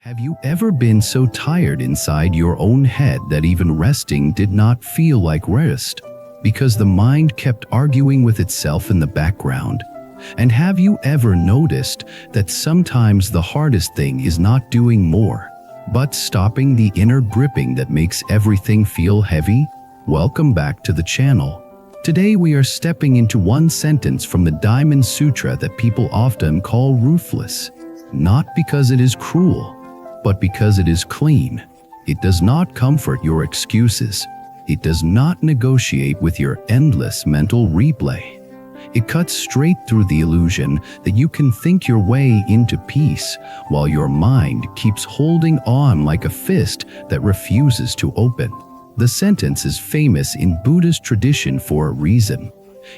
Have you ever been so tired inside your own head that even resting did not feel like rest, because the mind kept arguing with itself in the background? And have you ever noticed that sometimes the hardest thing is not doing more, but stopping the inner gripping that makes everything feel heavy? Welcome back to the channel. Today we are stepping into one sentence from the Diamond Sutra that people often call ruthless, not because it is cruel, but because it is clean. It does not comfort your excuses. It does not negotiate with your endless mental replay. It cuts straight through the illusion that you can think your way into peace while your mind keeps holding on like a fist that refuses to open. The sentence is famous in Buddhist tradition for a reason.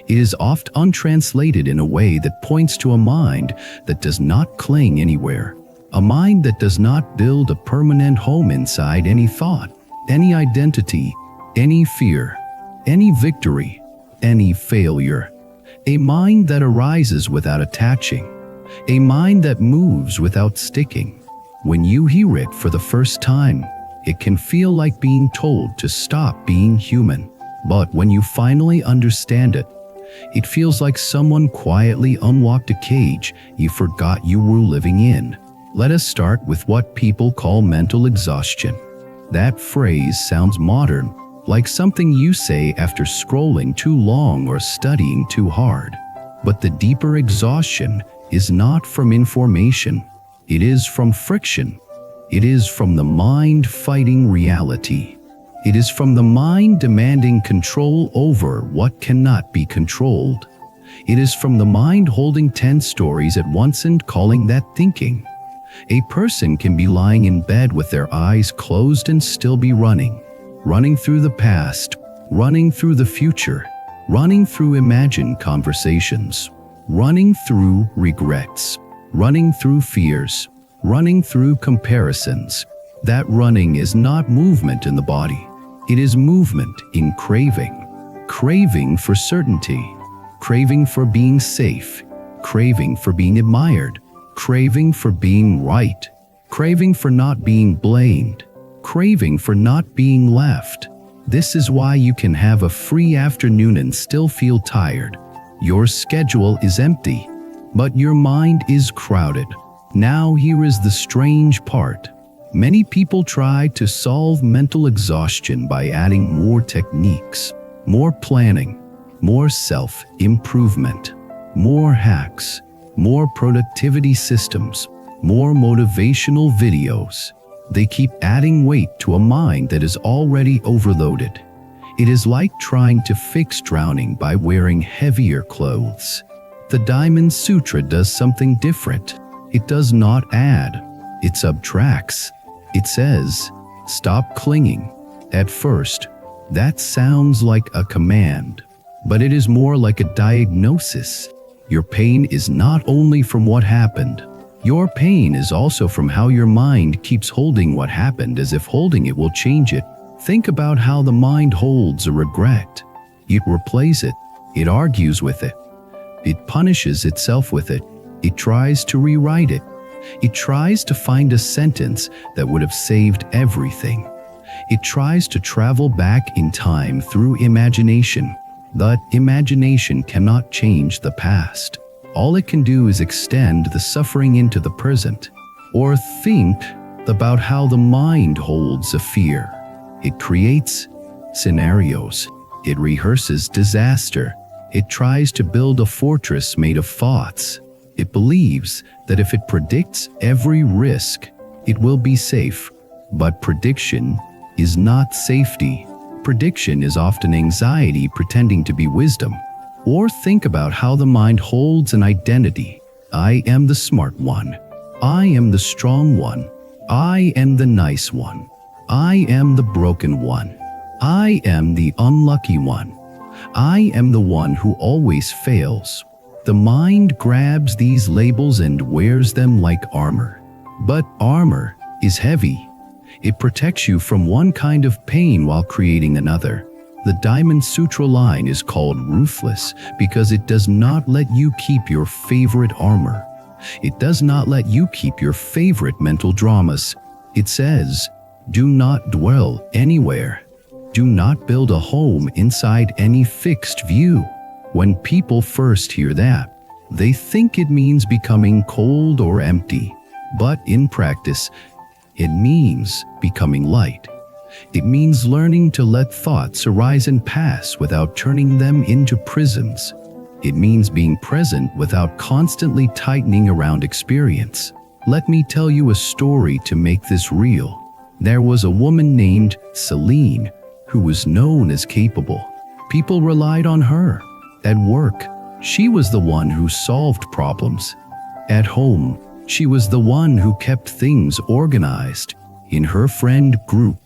It is oft untranslated in a way that points to a mind that does not cling anywhere. A mind that does not build a permanent home inside any thought, any identity, any fear, any victory, any failure. A mind that arises without attaching. A mind that moves without sticking. When you hear it for the first time, it can feel like being told to stop being human. But when you finally understand it, it feels like someone quietly unlocked a cage you forgot you were living in. Let us start with what people call mental exhaustion. That phrase sounds modern, like something you say after scrolling too long or studying too hard. But the deeper exhaustion is not from information. It is from friction. It is from the mind fighting reality. It is from the mind demanding control over what cannot be controlled. It is from the mind holding 10 stories at once and calling that thinking. A person can be lying in bed with their eyes closed and still be running through the past, running through the future, running through imagined conversations, running through regrets, running through fears, running through comparisons. That running is not movement in the body. It is movement in craving. Craving for certainty, craving for being safe, craving for being admired, craving for being right, craving for not being blamed, craving for not being left. This is why you can have a free afternoon and still feel tired. Your schedule is empty, but your mind is crowded. Now here is the strange part. Many people try to solve mental exhaustion by adding more techniques, more planning, more self-improvement, more hacks, more productivity systems, more motivational videos. They keep adding weight to a mind that is already overloaded. It is like trying to fix drowning by wearing heavier clothes. The Diamond Sutra does something different. It does not add, it subtracts. It says, stop clinging. At first, that sounds like a command, but it is more like a diagnosis. Your pain is not only from what happened. Your pain is also from how your mind keeps holding what happened as if holding it will change it. Think about how the mind holds a regret. It replays it. It argues with it. It punishes itself with it. It tries to rewrite it. It tries to find a sentence that would have saved everything. It tries to travel back in time through imagination. But imagination cannot change the past. All it can do is extend the suffering into the present. Or think about how the mind holds a fear. It creates scenarios. It rehearses disaster. It tries to build a fortress made of thoughts. It believes that if it predicts every risk, it will be safe. But prediction is not safety. Prediction is often anxiety pretending to be wisdom. Or think about how the mind holds an identity. I am the smart one. I am the strong one. I am the nice one. I am the broken one. I am the unlucky one. I am the one who always fails. The mind grabs these labels and wears them like armor. But armor is heavy. It protects you from one kind of pain while creating another. The Diamond Sutra line is called ruthless because it does not let you keep your favorite armor. It does not let you keep your favorite mental dramas. It says, do not dwell anywhere. Do not build a home inside any fixed view. When people first hear that, they think it means becoming cold or empty. But in practice, it means becoming light. It means learning to let thoughts arise and pass without turning them into prisons. It means being present without constantly tightening around experience. Let me tell you a story to make this real. There was a woman named Celine who was known as capable. People relied on her. At work, she was the one who solved problems. At home, she was the one who kept things organized. In her friend group,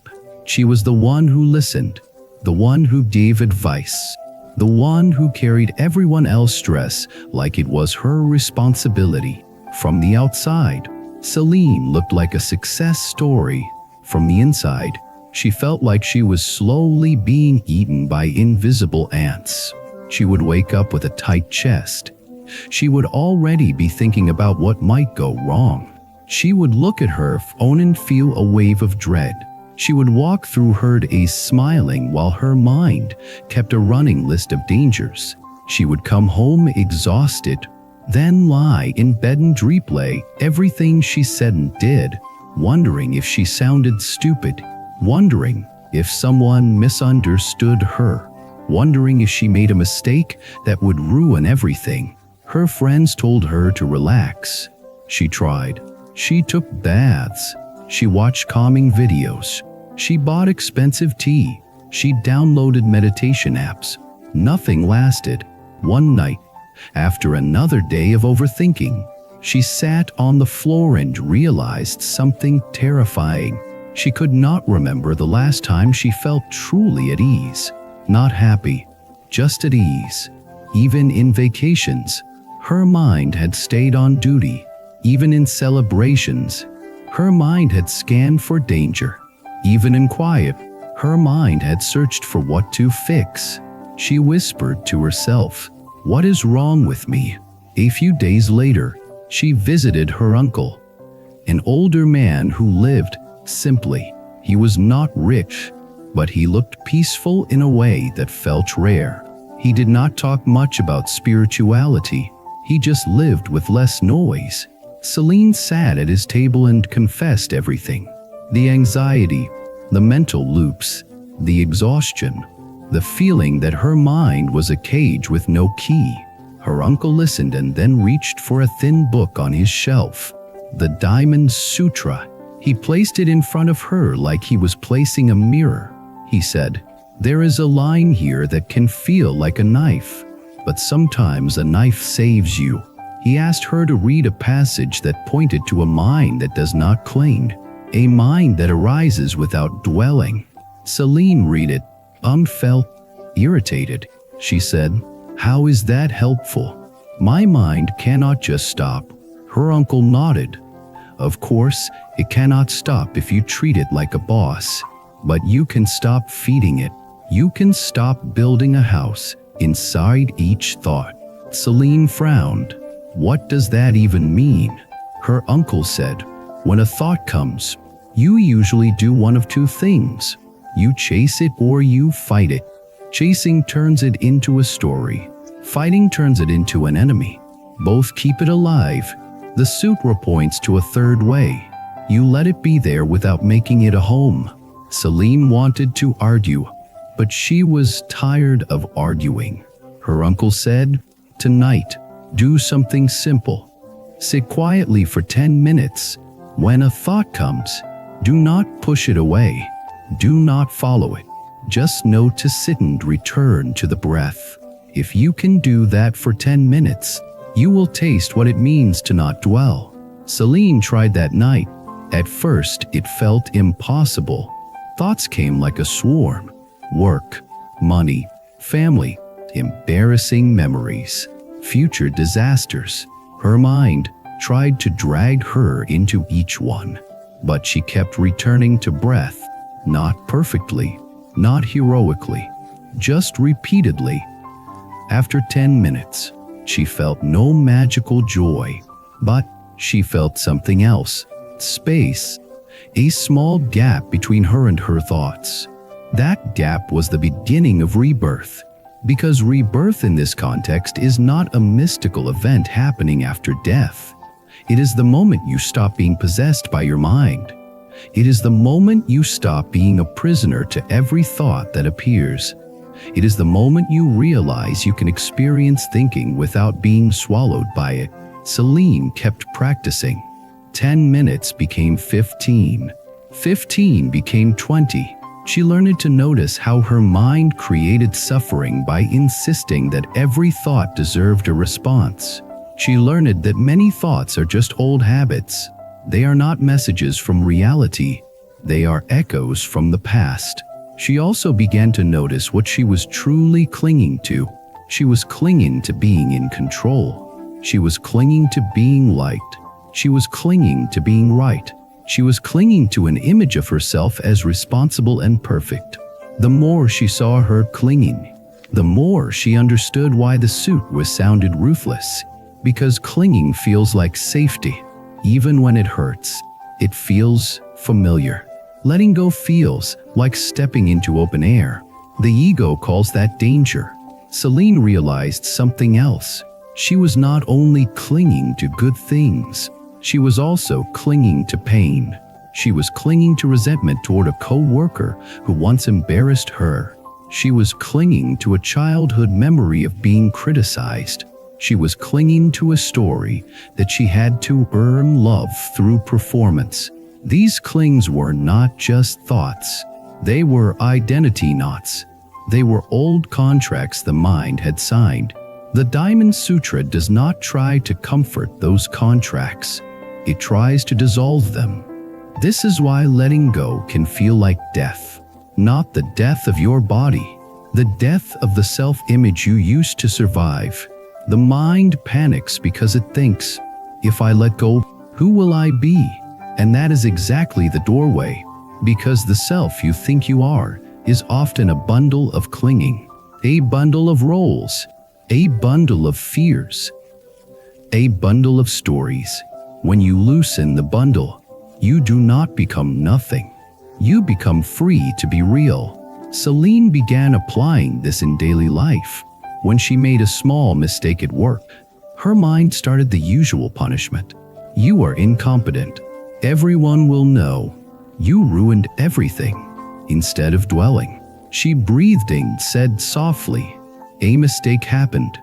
she was the one who listened, the one who gave advice, the one who carried everyone else's stress like it was her responsibility. From the outside, Celine looked like a success story. From the inside, she felt like she was slowly being eaten by invisible ants. She would wake up with a tight chest. She would already be thinking about what might go wrong. She would look at her phone and feel a wave of dread. She would walk through her days smiling while her mind kept a running list of dangers. She would come home exhausted, then lie in bed and replay everything she said and did, wondering if she sounded stupid, wondering if someone misunderstood her, wondering if she made a mistake that would ruin everything. Her friends told her to relax. She tried. She took baths. She watched calming videos. She bought expensive tea. She downloaded meditation apps. Nothing lasted. One night, after another day of overthinking, she sat on the floor and realized something terrifying. She could not remember the last time she felt truly at ease. Not happy, just at ease. Even in vacations, her mind had stayed on duty. Even in celebrations, her mind had scanned for danger. Even in quiet, her mind had searched for what to fix. She whispered to herself, "What is wrong with me?" A few days later, she visited her uncle, an older man who lived simply. He was not rich, but he looked peaceful in a way that felt rare. He did not talk much about spirituality. He just lived with less noise. Celine sat at his table and confessed everything. The anxiety, the mental loops, the exhaustion, the feeling that her mind was a cage with no key. Her uncle listened and then reached for a thin book on his shelf, the Diamond Sutra. He placed it in front of her like he was placing a mirror. He said, "There is a line here that can feel like a knife, but sometimes a knife saves you." He asked her to read a passage that pointed to a mind that does not cling, a mind that arises without dwelling. Celine read it, felt irritated. She said, "How is that helpful? My mind cannot just stop." Her uncle nodded. "Of course, it cannot stop if you treat it like a boss, but you can stop feeding it. You can stop building a house inside each thought." Celine frowned. "What does that even mean?" Her uncle said, "When a thought comes, you usually do one of two things. You chase it or you fight it. Chasing turns it into a story. Fighting turns it into an enemy. Both keep it alive. The Sutra points to a third way. You let it be there without making it a home." Celine wanted to argue, but she was tired of arguing. Her uncle said, "Tonight, do something simple. Sit quietly for 10 minutes. When a thought comes, do not push it away. Do not follow it. Just know to sit and return to the breath. If you can do that for 10 minutes, you will taste what it means to not dwell." Celine tried that night. At first, it felt impossible. Thoughts came like a swarm. Work, money, family, embarrassing memories, future disasters. Her mind tried to drag her into each one, but she kept returning to breath, not perfectly, not heroically, just repeatedly. After 10 minutes, she felt no magical joy, But she felt something else. Space. A small gap between her and her thoughts. That gap was the beginning of rebirth. Because rebirth in this context is not a mystical event happening after death. It is the moment you stop being possessed by your mind. It is the moment you stop being a prisoner to every thought that appears. It is the moment you realize you can experience thinking without being swallowed by it. Celine kept practicing. 10 minutes became 15. 15 became 20. She learned to notice how her mind created suffering by insisting that every thought deserved a response. She learned that many thoughts are just old habits. They are not messages from reality. They are echoes from the past. She also began to notice what she was truly clinging to. She was clinging to being in control. She was clinging to being liked. She was clinging to being right. She was clinging to an image of herself as responsible and perfect. The more she saw her clinging, the more she understood why the suit sounded ruthless. Because clinging feels like safety. Even when it hurts, it feels familiar. Letting go feels like stepping into open air. The ego calls that danger. Celine realized something else. She was not only clinging to good things, she was also clinging to pain. She was clinging to resentment toward a co-worker who once embarrassed her. She was clinging to a childhood memory of being criticized. She was clinging to a story that she had to earn love through performance. These clings were not just thoughts. They were identity knots. They were old contracts the mind had signed. The Diamond Sutra does not try to comfort those contracts. It tries to dissolve them. This is why letting go can feel like death. Not the death of your body, the death of the self-image you used to survive. The mind panics because it thinks, if I let go, who will I be? And that is exactly the doorway, because the self you think you are is often a bundle of clinging, a bundle of roles, a bundle of fears, a bundle of stories. When you loosen the bundle, you do not become nothing. You become free to be real. Celine began applying this in daily life. When she made a small mistake at work, her mind started the usual punishment. You are incompetent. Everyone will know. You ruined everything. Instead of dwelling, she breathed and said softly, a mistake happened.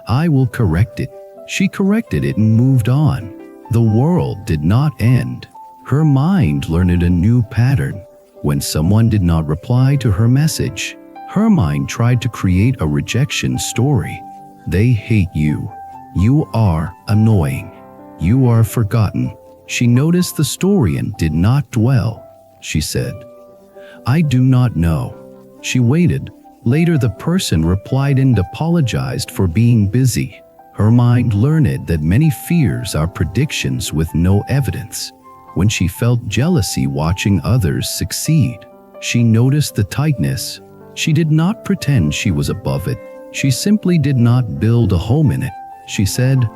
I will correct it. She corrected it and moved on. The world did not end. Her mind learned a new pattern. When someone did not reply to her message, her mind tried to create a rejection story. They hate you. You are annoying. You are forgotten. She noticed the story and did not dwell. She said, I do not know. She waited. Later the person replied and apologized for being busy. Her mind learned that many fears are predictions with no evidence. When she felt jealousy watching others succeed, she noticed the tightness. She did not pretend she was above it. She simply did not build a home in it. She said,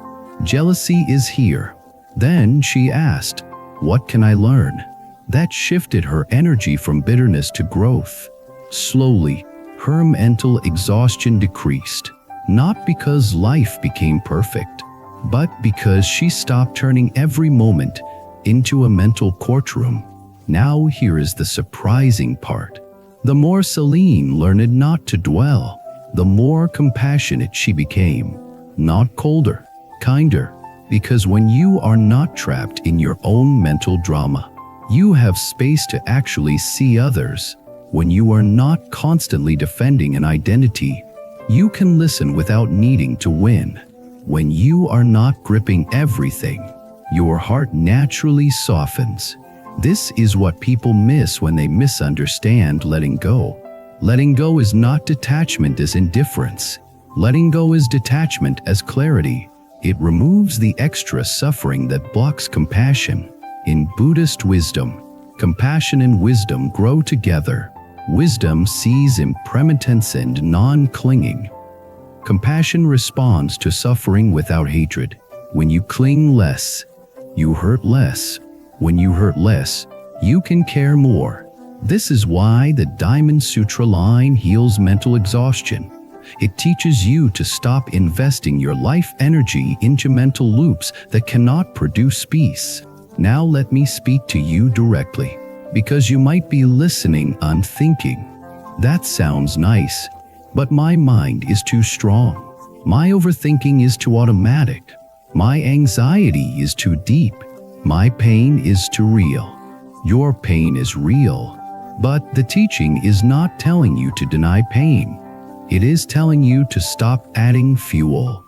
jealousy is here. Then she asked, what can I learn? That shifted her energy from bitterness to growth. Slowly, her mental exhaustion decreased. Not because life became perfect, but because she stopped turning every moment into a mental courtroom. Now here is the surprising part. The more Celine learned not to dwell, the more compassionate she became. Not colder, kinder, because when you are not trapped in your own mental drama, you have space to actually see others. When you are not constantly defending an identity, you can listen without needing to win. When you are not gripping everything, your heart naturally softens. This is what people miss when they misunderstand letting go. Letting go is not detachment as indifference. Letting go is detachment as clarity. It removes the extra suffering that blocks compassion. In Buddhist wisdom, compassion and wisdom grow together. Wisdom sees impermanence and non-clinging. Compassion responds to suffering without hatred. When you cling less, you hurt less. When you hurt less, you can care more. This is why the Diamond Sutra line heals mental exhaustion. It teaches you to stop investing your life energy into mental loops that cannot produce peace. Now let me speak to you directly, because you might be listening and thinking, that sounds nice, but my mind is too strong. My overthinking is too automatic. My anxiety is too deep. My pain is too real. Your pain is real, but the teaching is not telling you to deny pain. It is telling you to stop adding fuel.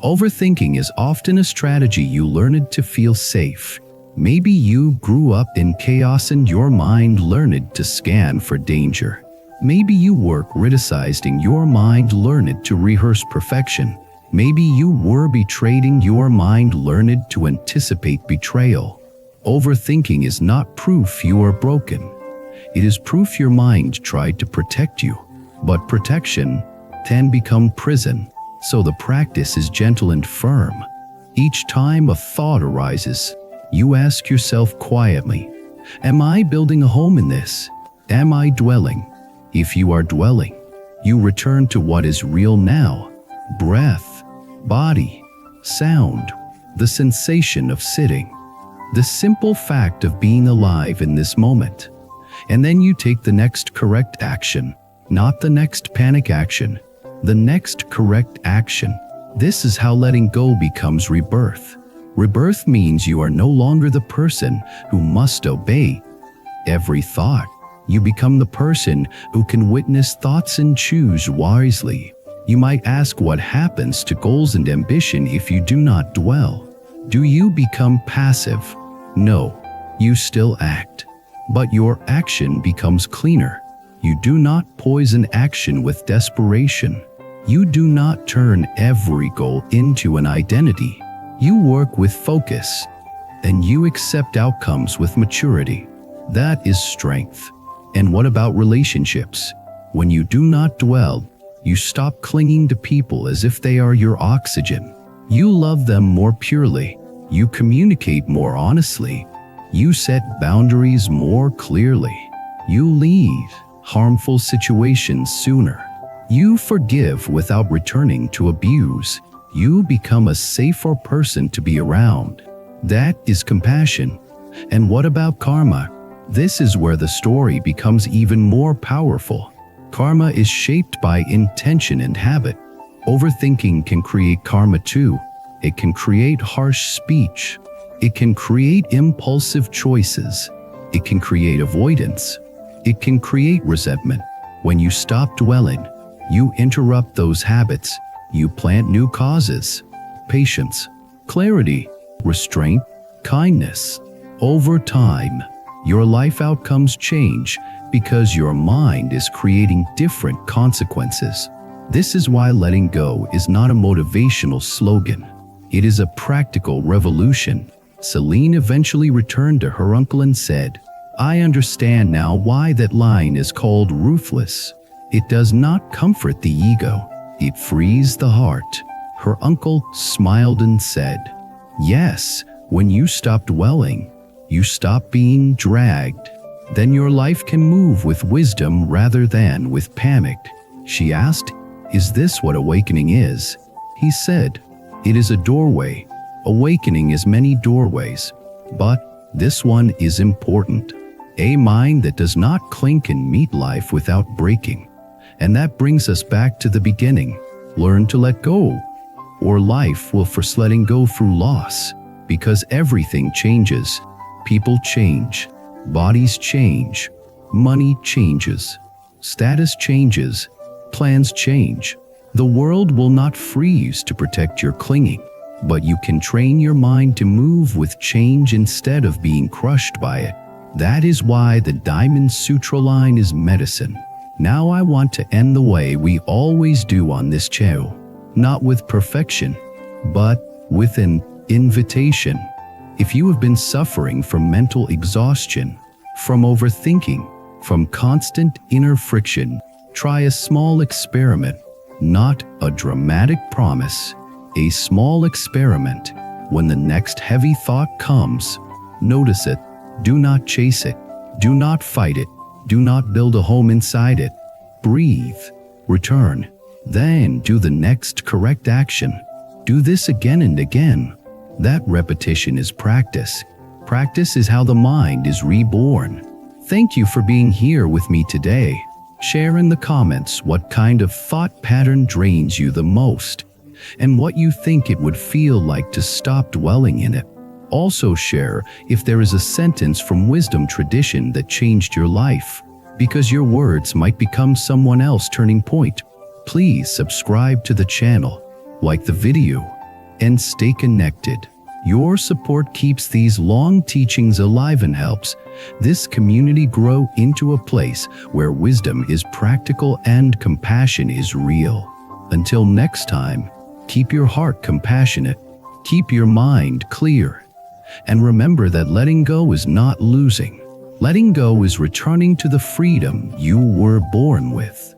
Overthinking is often a strategy you learned to feel safe. Maybe you grew up in chaos and your mind learned to scan for danger. Maybe you were criticized and your mind learned to rehearse perfection. Maybe you were betrayed and your mind learned to anticipate betrayal. Overthinking is not proof you are broken. It is proof your mind tried to protect you. But protection can become prison, so the practice is gentle and firm. Each time a thought arises, you ask yourself quietly, am I building a home in this? Am I dwelling? If you are dwelling, you return to what is real now: breath, body, sound, the sensation of sitting, the simple fact of being alive in this moment. And then you take the next correct action. Not the next panic action, the next correct action. This is how letting go becomes rebirth. Rebirth means you are no longer the person who must obey every thought. You become the person who can witness thoughts and choose wisely. You might ask, what happens to goals and ambition if you do not dwell? Do you become passive? No, you still act, but your action becomes cleaner. You do not poison action with desperation. You do not turn every goal into an identity. You work with focus, and you accept outcomes with maturity. That is strength. And what about relationships? When you do not dwell, you stop clinging to people as if they are your oxygen. You love them more purely. You communicate more honestly. You set boundaries more clearly. You leave harmful situations sooner. You forgive without returning to abuse. You become a safer person to be around. That is compassion. And what about karma? This is where the story becomes even more powerful. Karma is shaped by intention and habit. Overthinking can create karma too. It can create harsh speech. It can create impulsive choices. It can create avoidance. It can create resentment. When you stop dwelling, you interrupt those habits. You plant new causes: patience, clarity, restraint, kindness. Over time, your life outcomes change because your mind is creating different consequences. This is why letting go is not a motivational slogan. It is a practical revolution. Celine eventually returned to her uncle and said, I understand now why that line is called ruthless. It does not comfort the ego, it frees the heart. Her uncle smiled and said, yes, when you stop dwelling, you stop being dragged. Then your life can move with wisdom rather than with panic. She asked, is this what awakening is? He said, it is a doorway. Awakening is many doorways, but this one is important. A mind that does not cling can meet life without breaking. And that brings us back to the beginning. Learn to let go, or life will force letting go through loss. Because everything changes. People change. Bodies change. Money changes. Status changes. Plans change. The world will not freeze to protect your clinging, but you can train your mind to move with change instead of being crushed by it. That is why the Diamond Sutra line is medicine. Now I want to end the way we always do on this channel, not with perfection, but with an invitation. If you have been suffering from mental exhaustion, from overthinking, from constant inner friction, try a small experiment, not a dramatic promise, a small experiment. When the next heavy thought comes, notice it. Do not chase it. Do not fight it. Do not build a home inside it. Breathe. Return. Then do the next correct action. Do this again and again. That repetition is practice. Practice is how the mind is reborn. Thank you for being here with me today. Share in the comments what kind of thought pattern drains you the most, and what you think it would feel like to stop dwelling in it. Also share if there is a sentence from wisdom tradition that changed your life, because your words might become someone else's turning point. Please subscribe to the channel, like the video, and stay connected. Your support keeps these long teachings alive and helps this community grow into a place where wisdom is practical and compassion is real. Until next time, keep your heart compassionate, keep your mind clear, and remember that letting go is not losing. Letting go is returning to the freedom you were born with.